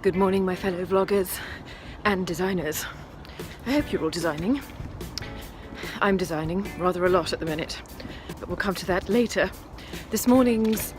Good morning, my fellow vloggers and designers. I hope you're all designing. I'm designing rather a lot at the minute, but we'll come to that later. This morning's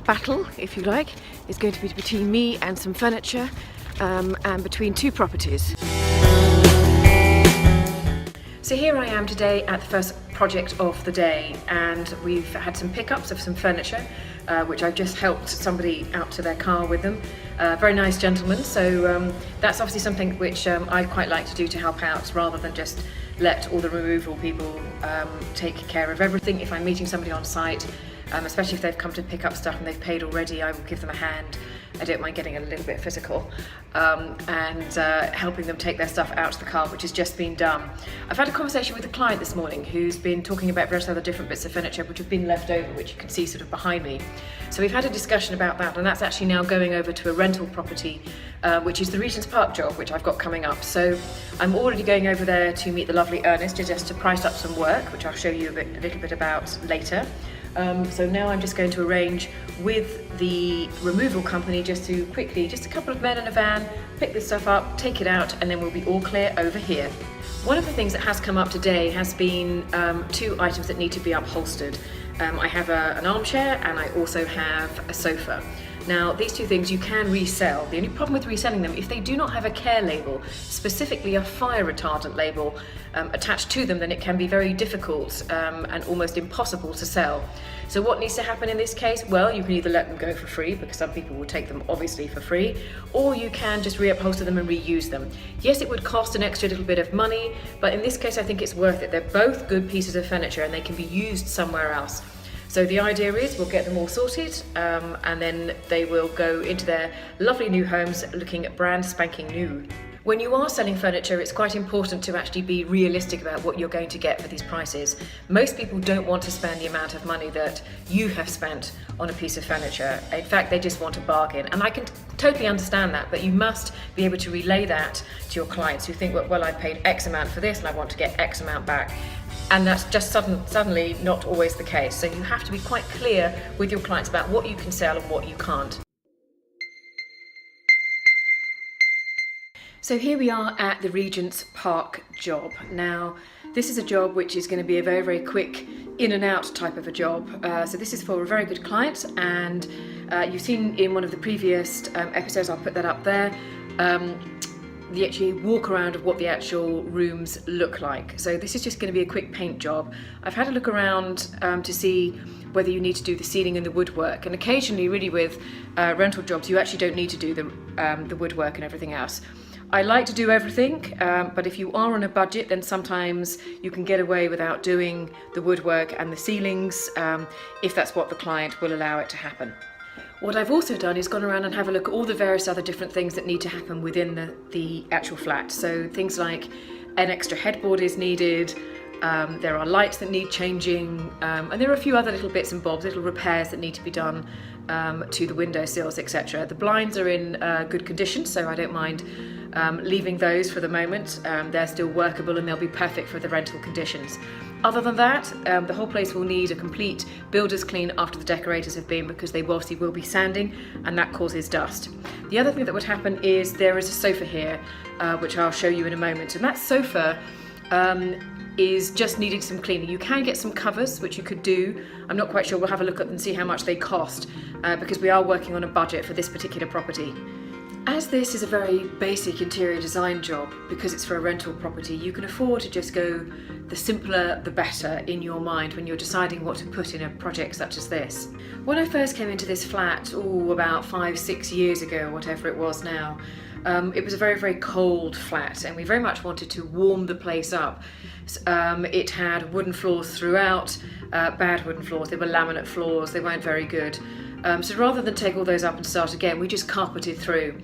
battle, if you like, is going to be between me and some furniture and between two properties. So here I am today at the first project of the day, and we've had some pickups of some furniture which I've just helped somebody out to their car with them. Very nice gentleman, so that's obviously something which I quite like to do to help out rather than just let all the removal people take care of everything. If I'm meeting somebody on site, especially if they've come to pick up stuff and they've paid already, I will give them a hand. I don't mind getting a little bit physical and helping them take their stuff out to the car, which has just been done. I've had a conversation with a client this morning who's been talking about various other different bits of furniture which have been left over, which you can see sort of behind me. So we've had a discussion about that, and that's actually now going over to a rental property, which is the Regent's Park job, which I've got coming up. So I'm already going over there to meet the lovely Ernest just to price up some work, which I'll show you a little bit about later. So now I'm just going to arrange with the removal company just to quickly, just a couple of men in a van, pick this stuff up, take it out, and then we'll be all clear over here. One of the things that has come up today has been two items that need to be upholstered. I have an armchair and I also have a sofa. Now, these two things you can resell. The only problem with reselling them, if they do not have a care label, specifically a fire retardant label attached to them, then it can be very difficult and almost impossible to sell. So what needs to happen in this case? Well, you can either let them go for free, because some people will take them obviously for free, or you can just reupholster them and reuse them. Yes, it would cost an extra little bit of money, but in this case I think it's worth it. They're both good pieces of furniture and they can be used somewhere else. So the idea is we'll get them all sorted and then they will go into their lovely new homes looking at brand spanking new. When you are selling furniture, it's quite important to actually be realistic about what you're going to get for these prices. Most people don't want to spend the amount of money that you have spent on a piece of furniture. In fact, they just want a bargain. And I can totally understand that, but you must be able to relay that to your clients who think, well, I paid X amount for this and I want to get X amount back. And that's just suddenly not always the case. So you have to be quite clear with your clients about what you can sell and what you can't. So here we are at the Regent's Park job. Now, this is a job which is going to be a very, very quick in and out type of a job. So this is for a very good client, and you've seen in one of the previous episodes, I'll put that up there, the actually walk around of what the actual rooms look like. So this is just going to be a quick paint job. I've had a look around to see whether you need to do the ceiling and the woodwork, and occasionally really with rental jobs you actually don't need to do the woodwork and everything else. I like to do everything, but if you are on a budget, then sometimes you can get away without doing the woodwork and the ceilings if that's what the client will allow it to happen. What I've also done is gone around and have a look at all the various other different things that need to happen within the actual flat. So things like an extra headboard is needed, there are lights that need changing, and there are a few other little bits and bobs, little repairs that need to be done to the window sills, etc. The blinds are in good condition, so I don't mind leaving those for the moment. They're still workable and they'll be perfect for the rental conditions. Other than that, the whole place will need a complete builder's clean after the decorators have been, because they obviously will be sanding and that causes dust. The other thing that would happen is there is a sofa here, which I'll show you in a moment, and that sofa is just needing some cleaning. You can get some covers, which you could do. I'm not quite sure, we'll have a look at and see how much they cost, because we are working on a budget for this particular property. As this is a very basic interior design job, because it's for a rental property, you can afford to just go the simpler the better in your mind when you're deciding what to put in a project such as this. When I first came into this flat, about 5-6 years ago, whatever it was now, it was a very, very cold flat and we very much wanted to warm the place up. It had wooden floors throughout, bad wooden floors, they were laminate floors, they weren't very good. So rather than take all those up and start again, we just carpeted through.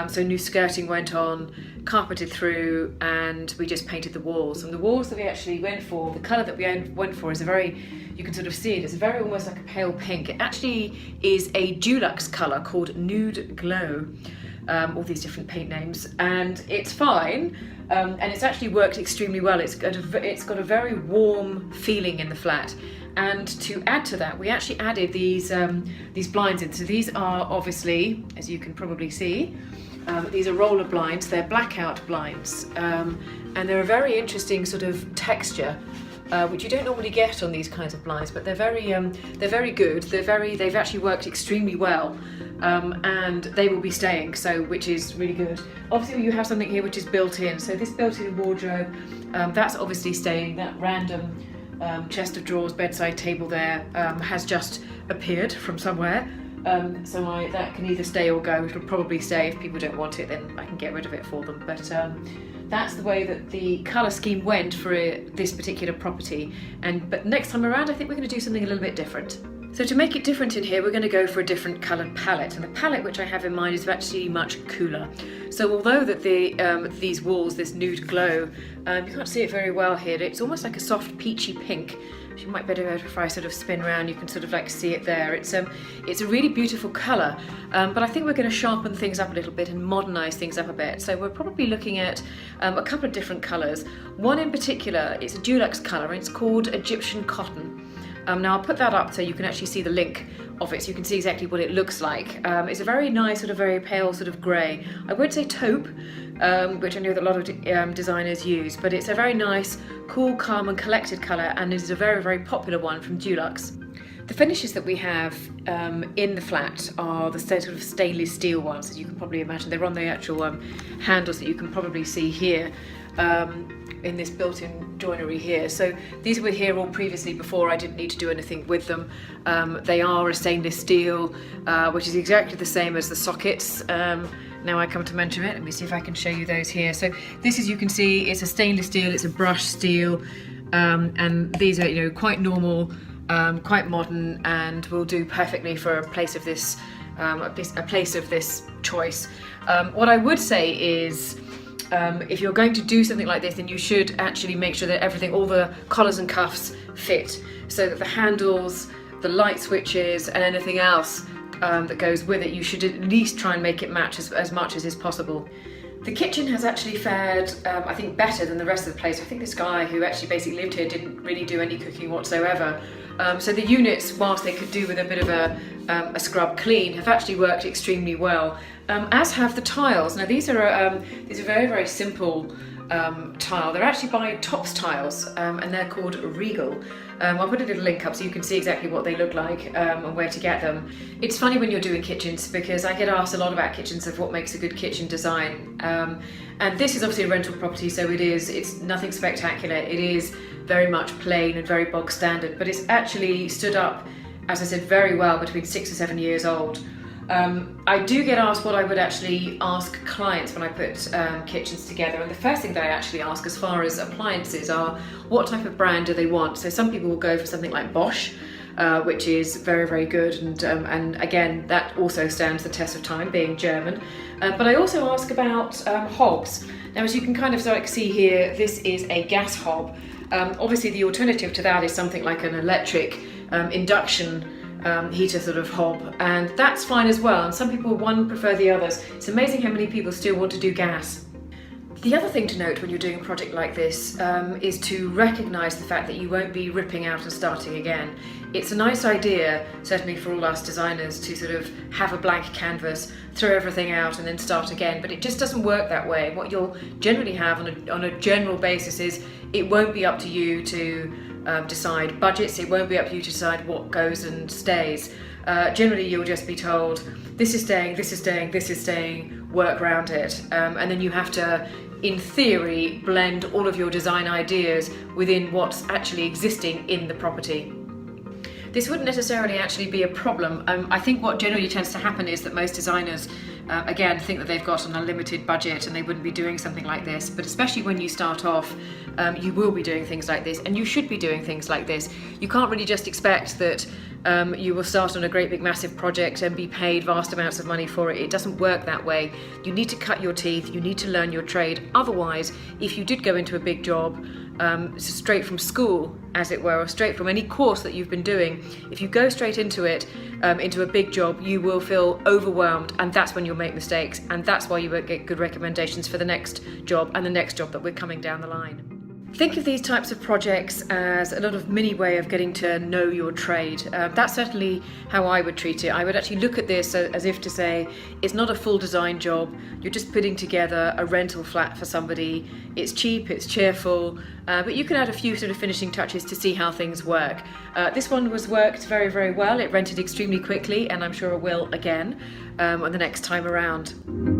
So new skirting went on, carpeted through, and we just painted the walls. And the walls that we actually went for, the colour that we went for is a very, you can sort of see it, it's a very almost like a pale pink. It actually is a Dulux colour called Nude Glow. All these different paint names, and it's fine, and it's actually worked extremely well. It's got a very warm feeling in the flat. And to add to that, we actually added these blinds in. So these are obviously, as you can probably see, These are roller blinds, they're blackout blinds, and they're a very interesting sort of texture, which you don't normally get on these kinds of blinds, but they're very good. They've actually worked extremely well, and they will be staying, so which is really good. Obviously, you have something here which is built in. So this built-in wardrobe, that's obviously staying. That random chest of drawers, bedside table there has just appeared from somewhere. So that can either stay or go. It'll probably stay. If people don't want it, then I can get rid of it for them. But that's the way that the colour scheme went for this particular property. But next time around, I think we're going to do something a little bit different. So to make it different in here, we're going to go for a different coloured palette. And the palette which I have in mind is actually much cooler. So although that these walls, this nude glow, you can't see it very well here, it's almost like a soft peachy pink. You might better if I sort of spin around, you can sort of like see it there. It's a really beautiful colour, but I think we're going to sharpen things up a little bit and modernise things up a bit. So we're probably looking at a couple of different colours. One in particular, it's a Dulux colour, and it's called Egyptian Cotton. Now I'll put that up so you can actually see the link of it, so you can see exactly what it looks like. It's a very nice, sort of very pale sort of grey. I won't say taupe, which I know that a lot of designers use, but it's a very nice, cool, calm and collected colour, and it is a very, very popular one from Dulux. The finishes that we have in the flat are the sort of stainless steel ones, as you can probably imagine. They're on the actual handles that you can probably see here. In this built-in joinery here. So these were here all previously before I didn't need to do anything with them. They are a stainless steel, which is exactly the same as the sockets. Now I come to mention it, let me see if I can show you those here. So this, as you can see, it's a stainless steel, it's a brushed steel, and these are quite normal, quite modern, and will do perfectly for a place of this choice. What I would say is, if you're going to do something like this, then you should actually make sure that all the collars and cuffs fit, so that the handles, the light switches and anything else that goes with it, you should at least try and make it match as much as is possible. The kitchen has actually fared, I think, better than the rest of the place. I think this guy who actually basically lived here didn't really do any cooking whatsoever. So the units, whilst they could do with a bit of a scrub clean, have actually worked extremely well, as have the tiles. Now these are very, very simple tile. They're actually by Tops Tiles, and they're called Regal. I'll put a little link up so you can see exactly what they look like and where to get them. It's funny when you're doing kitchens, because I get asked a lot about kitchens of what makes a good kitchen design. And this is obviously a rental property, so it's nothing spectacular. It is very much plain and very bog standard, but it's actually stood up, as I said, very well between 6 or 7 years old. I do get asked what I would actually ask clients when I put kitchens together, and the first thing that I actually ask as far as appliances are, what type of brand do they want? So some people will go for something like Bosch, which is very, very good, and again, that also stands the test of time, being German. But I also ask about hobs. Now, as you can kind of see here, this is a gas hob. Obviously the alternative to that is something like an electric induction heater sort of hob, and that's fine as well, and some people prefer the others. It's amazing how many people still want to do gas. The other thing to note when you're doing a project like this is to recognise the fact that you won't be ripping out and starting again. It's a nice idea, certainly for all us designers, to sort of have a blank canvas, throw everything out and then start again, but it just doesn't work that way. What you'll generally have on a general basis is it won't be up to you to decide budgets, it won't be up to you to decide what goes and stays. Generally you'll just be told, this is staying, this is staying, this is staying, work around it, and then you have to, in theory, blend all of your design ideas within what's actually existing in the property. This wouldn't necessarily actually be a problem. I think what generally tends to happen is that most designers, again, think that they've got an unlimited budget and they wouldn't be doing something like this. But especially when you start off, you will be doing things like this, and you should be doing things like this. You can't really just expect that you will start on a great big massive project and be paid vast amounts of money for it. It doesn't work that way. You need to cut your teeth, you need to learn your trade. Otherwise, if you did go into a big job, straight from school, as it were, or straight from any course that you've been doing, if you go straight into it, into a big job, you will feel overwhelmed, and that's when you'll make mistakes, and that's why you won't get good recommendations for the next job and the next job that we're coming down the line. Think of these types of projects as a lot of mini way of getting to know your trade. That's certainly how I would treat it. I would actually look at this as if to say, it's not a full design job, you're just putting together a rental flat for somebody. It's cheap, it's cheerful, but you can add a few sort of finishing touches to see how things work. This one was worked very, very well. It rented extremely quickly, and I'm sure it will again on the next time around.